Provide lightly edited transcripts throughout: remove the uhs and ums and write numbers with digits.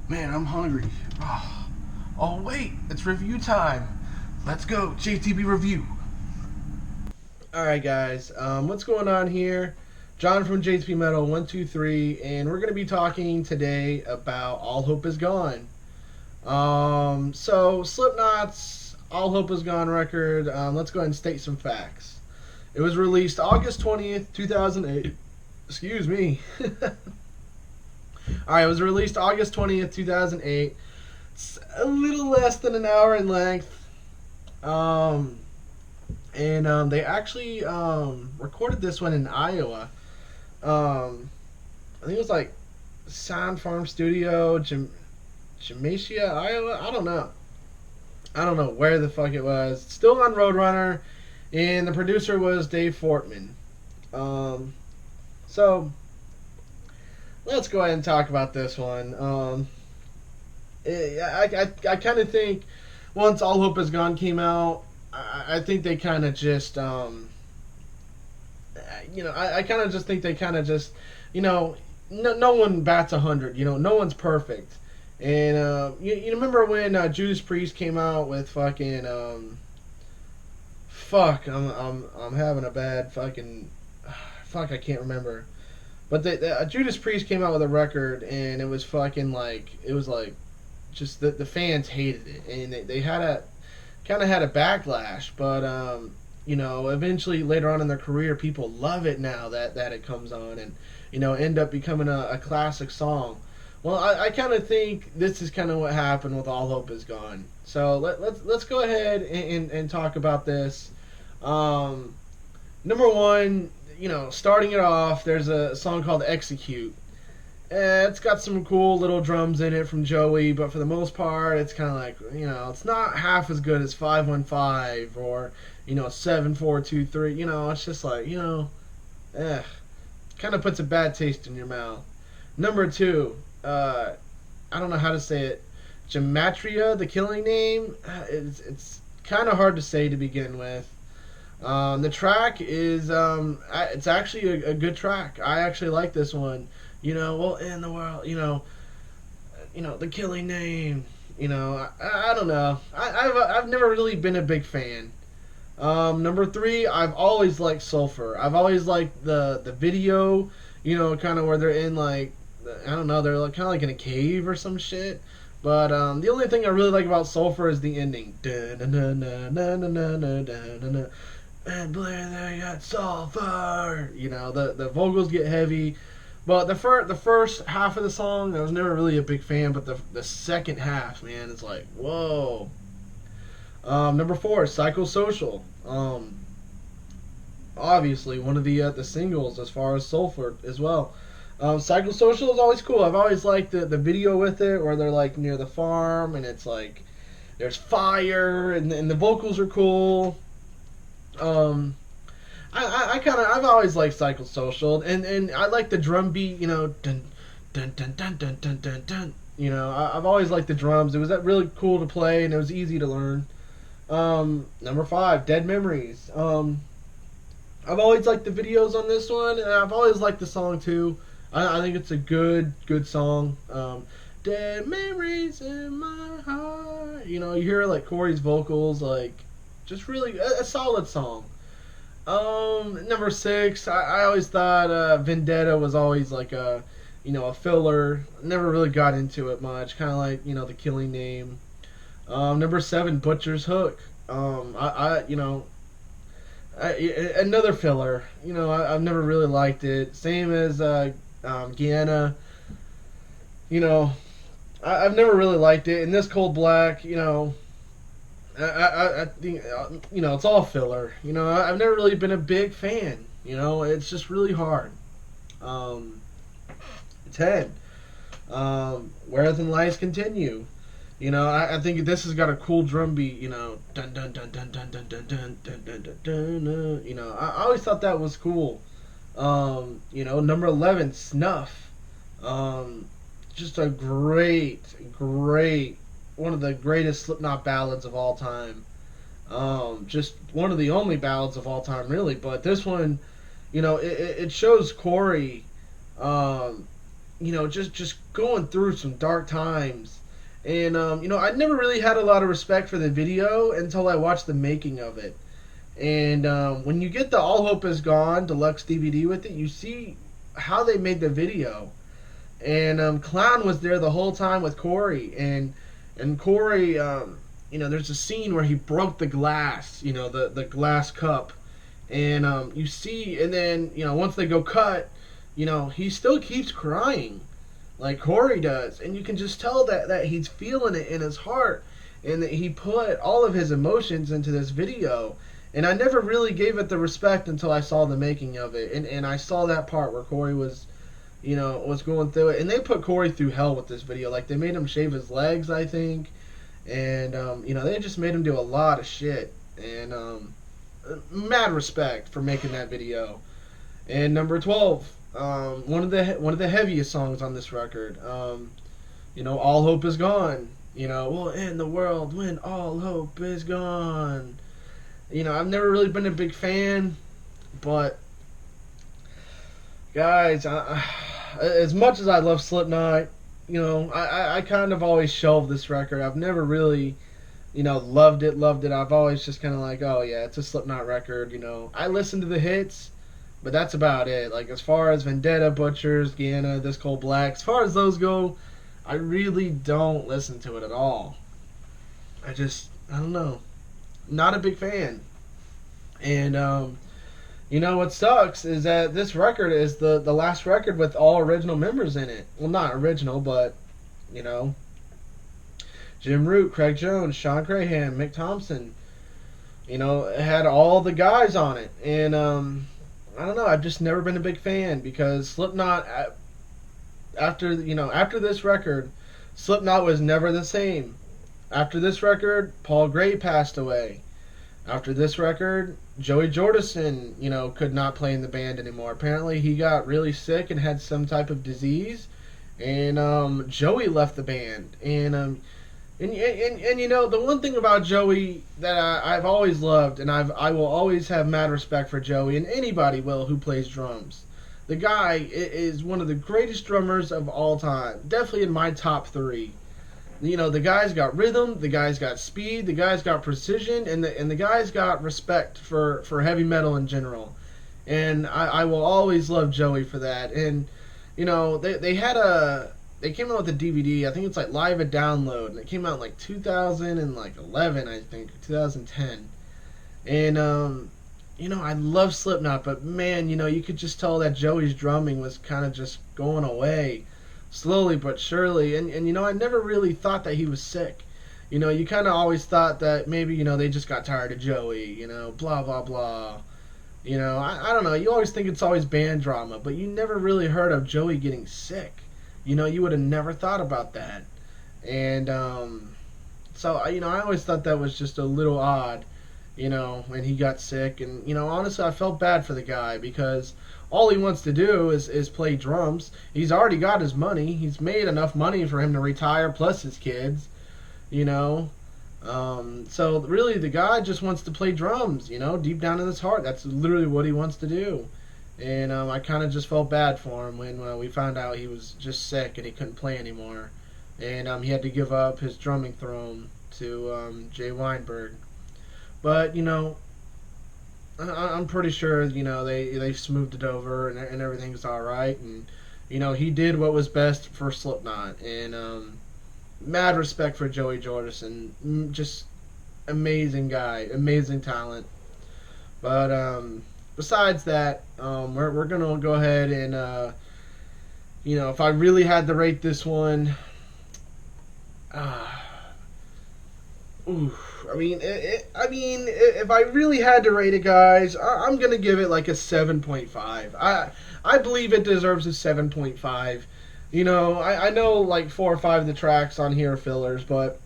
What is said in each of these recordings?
Man, I'm hungry. Oh, wait, it's review time. Let's go, JTB review. All right, guys. What's going on here? John from JTB Metal 123, and we're going to be talking today about All Hope Is Gone. So Slipknot's All Hope Is Gone record. Let's go ahead and state some facts. It was released August 20th, 2008. Excuse me. All right, it was released August 20th, 2008. It's a little less than an hour in length. Um, and they actually recorded this one in Iowa. I think it was like Sound Farm Studio, Jamaica, Iowa. I don't know where the fuck it was. Still on Roadrunner, and the producer was Dave Fortman. Um, so let's go ahead and talk about this one. I kind of think once All Hope Is Gone came out, I think they kind of just, I kind of just think they kind of just, no one bats 100. No one's perfect. And you remember when Judas Priest came out with fucking fuck, I'm having a bad fucking fuck, I can't remember. But Judas Priest came out with a record, and it was fucking like, it was like just the fans hated it, and they had a kind of had a backlash. But eventually later on in their career, people love it now that it comes on, and end up becoming a classic song. Well, I kind of think this is kind of what happened with All Hope Is Gone. So let's go ahead and talk about this. Number one, starting it off, there's a song called Execute. It's got some cool little drums in it from Joey, but for the most part, it's kind of like, it's not half as good as 515 or, 7423. It's just like, kind of puts a bad taste in your mouth. Number two, I don't know how to say it. Gematria, the killing name, it's kind of hard to say to begin with. The track is it's actually a good track. I actually like this one. Well, in the world, the killing name. I don't know. I've never really been a big fan. Number three, I've always liked Sulfur. I've always liked the video. Kind of where they're in like, I don't know, they're like, kind of like in a cave or some shit. But the only thing I really like about Sulfur is the ending. And Blair, they got sulfur. The vocals get heavy, but the first half of the song, I was never really a big fan. But the second half, man, it's like whoa. Number four, Psychosocial. Obviously one of the singles as far as Sulfur as well. Psychosocial is always cool. I've always liked the video with it where they're like near the farm and it's like there's fire and the vocals are cool. I've always liked Psychosocial, and I like the drum beat, dun dun dun dun dun dun dun dun. I've always liked the drums. It was that really cool to play, and it was easy to learn. Number five, Dead Memories. I've always liked the videos on this one, and I've always liked the song too. I think it's a good song. Dead memories in my heart. You hear like Corey's vocals, like just really a solid song. Number six, I always thought Vendetta was always like a filler. Never really got into it much. Kind of like the killing name. Number seven, Butcher's Hook. Another filler. I've never really liked it. Same as Guyana. I've never really liked it. And this Cold Black, I think it's all filler. I've never really been a big fan. It's just really hard. 10. Whereas in Lies Continue. I think this has got a cool drum beat. Dun dun dun dun dun dun dun dun dun dun dun dun. I always thought that was cool. Number 11, Snuff. Just a great one of the greatest Slipknot ballads of all time. Just one of the only ballads of all time, really. But this one, it shows Corey, just going through some dark times. And I never really had a lot of respect for the video until I watched the making of it. And when you get the All Hope Is Gone deluxe DVD with it, you see how they made the video. And Clown was there the whole time with Corey, and Corey, there's a scene where he broke the glass, the glass cup, and you see, and then once they go cut, he still keeps crying, like Corey does, and you can just tell that he's feeling it in his heart, and that he put all of his emotions into this video. And I never really gave it the respect until I saw the making of it, and I saw that part where Corey was going through it, and they put Corey through hell with this video. Like, they made him shave his legs, I think, and they just made him do a lot of shit, and mad respect for making that video. And number 12, one of the heaviest songs on this record, All Hope Is Gone. We'll end the world when all hope is gone. I've never really been a big fan, but guys, as much as I love Slipknot, I kind of always shelved this record. I've never really, loved it. I've always just kind of like, oh yeah, it's a Slipknot record. I listen to the hits, but that's about it. Like, as far as Vendetta, Butchers, Guyana, This Cold Black, as far as those go, I really don't listen to it at all. I don't know. Not a big fan. And what sucks is that this record is the last record with all original members in it. Well, not original, but Jim Root, Craig Jones, Sean Crahan, Mick Thompson. It had all the guys on it. And I don't know, I've just never been a big fan, because Slipknot, after this record, Slipknot was never the same. After this record, Paul Gray passed away. After this record, Joey Jordison, could not play in the band anymore. Apparently, he got really sick and had some type of disease, and Joey left the band. And the one thing about Joey that I've always loved, and I will always have mad respect for Joey, and anybody will who plays drums. The guy is one of the greatest drummers of all time. Definitely in my top 3. The guy's got rhythm, the guy's got speed, the guy's got precision, and the guy's got respect for heavy metal in general. And I will always love Joey for that. And they came out with a DVD. I think it's like Live at Download, and it came out in like 2011, I think, 2010. And I love Slipknot, but man, you could just tell that Joey's drumming was kind of just going away. Slowly but surely, and I never really thought that he was sick. You kind of always thought that maybe, they just got tired of Joey, blah, blah, blah. I don't know, you always think it's always band drama, but you never really heard of Joey getting sick. You would have never thought about that. And, so, I always thought that was just a little odd, when he got sick. And, honestly, I felt bad for the guy, because all he wants to do is play drums. He's already got his money. He's made enough money for him to retire, plus his kids, So really, the guy just wants to play drums, deep down in his heart. That's literally what he wants to do. And I kind of just felt bad for him when we found out he was just sick and he couldn't play anymore. And he had to give up his drumming throne to Jay Weinberg. But, I'm pretty sure, they smoothed it over and everything's all right. And, he did what was best for Slipknot. And mad respect for Joey Jordison. Just amazing guy, amazing talent. But besides that, we're gonna go ahead and if I really had to rate this one, if I really had to rate it, guys, I'm gonna give it like a 7.5. I believe it deserves a 7.5. I know like 4 or 5 of the tracks on here are fillers, but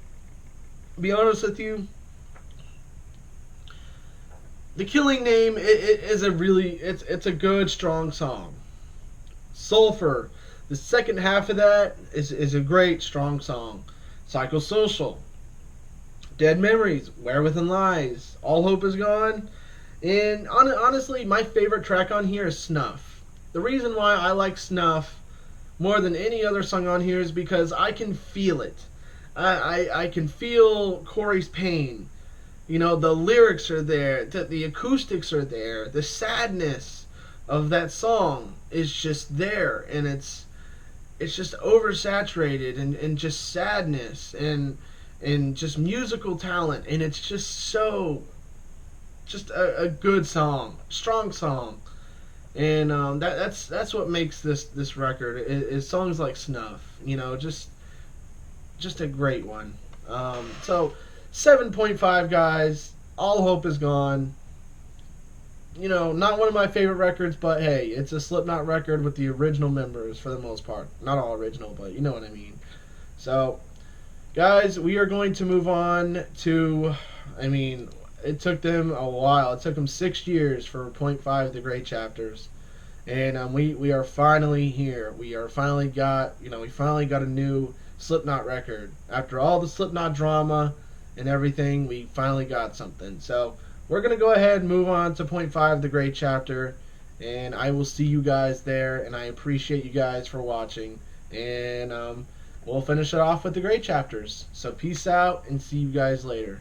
to be honest with you, The Killing Name is it's a good, strong song. Sulfur, the second half of that is a great, strong song. Psychosocial, Dead Memories, Where Within Lies, All Hope Is Gone, and honestly, my favorite track on here is Snuff. The reason why I like Snuff more than any other song on here is because I can feel it. I can feel Corey's pain. You know, the lyrics are there, the acoustics are there, the sadness of that song is just there, and it's just oversaturated and just sadness and just musical talent, and it's just so just a good song, strong song, and that's what makes this record is songs like Snuff, you know, just a great one. So 7.5 guys, All Hope Is Gone. You know, not one of my favorite records, but hey, it's a Slipknot record with the original members for the most part. Not all original, but you know what I mean. So, guys, we are going to move on to, I mean, it took them a while. It took them 6 years for point 5 The Great Chapters. And we are finally here. We finally got a new Slipknot record. After all the Slipknot drama and everything, we finally got something. So, we're going to go ahead and move on to point 5 The Great Chapter. And I will see you guys there. And I appreciate you guys for watching. And we'll finish it off with the Great Chapters. So peace out and see you guys later.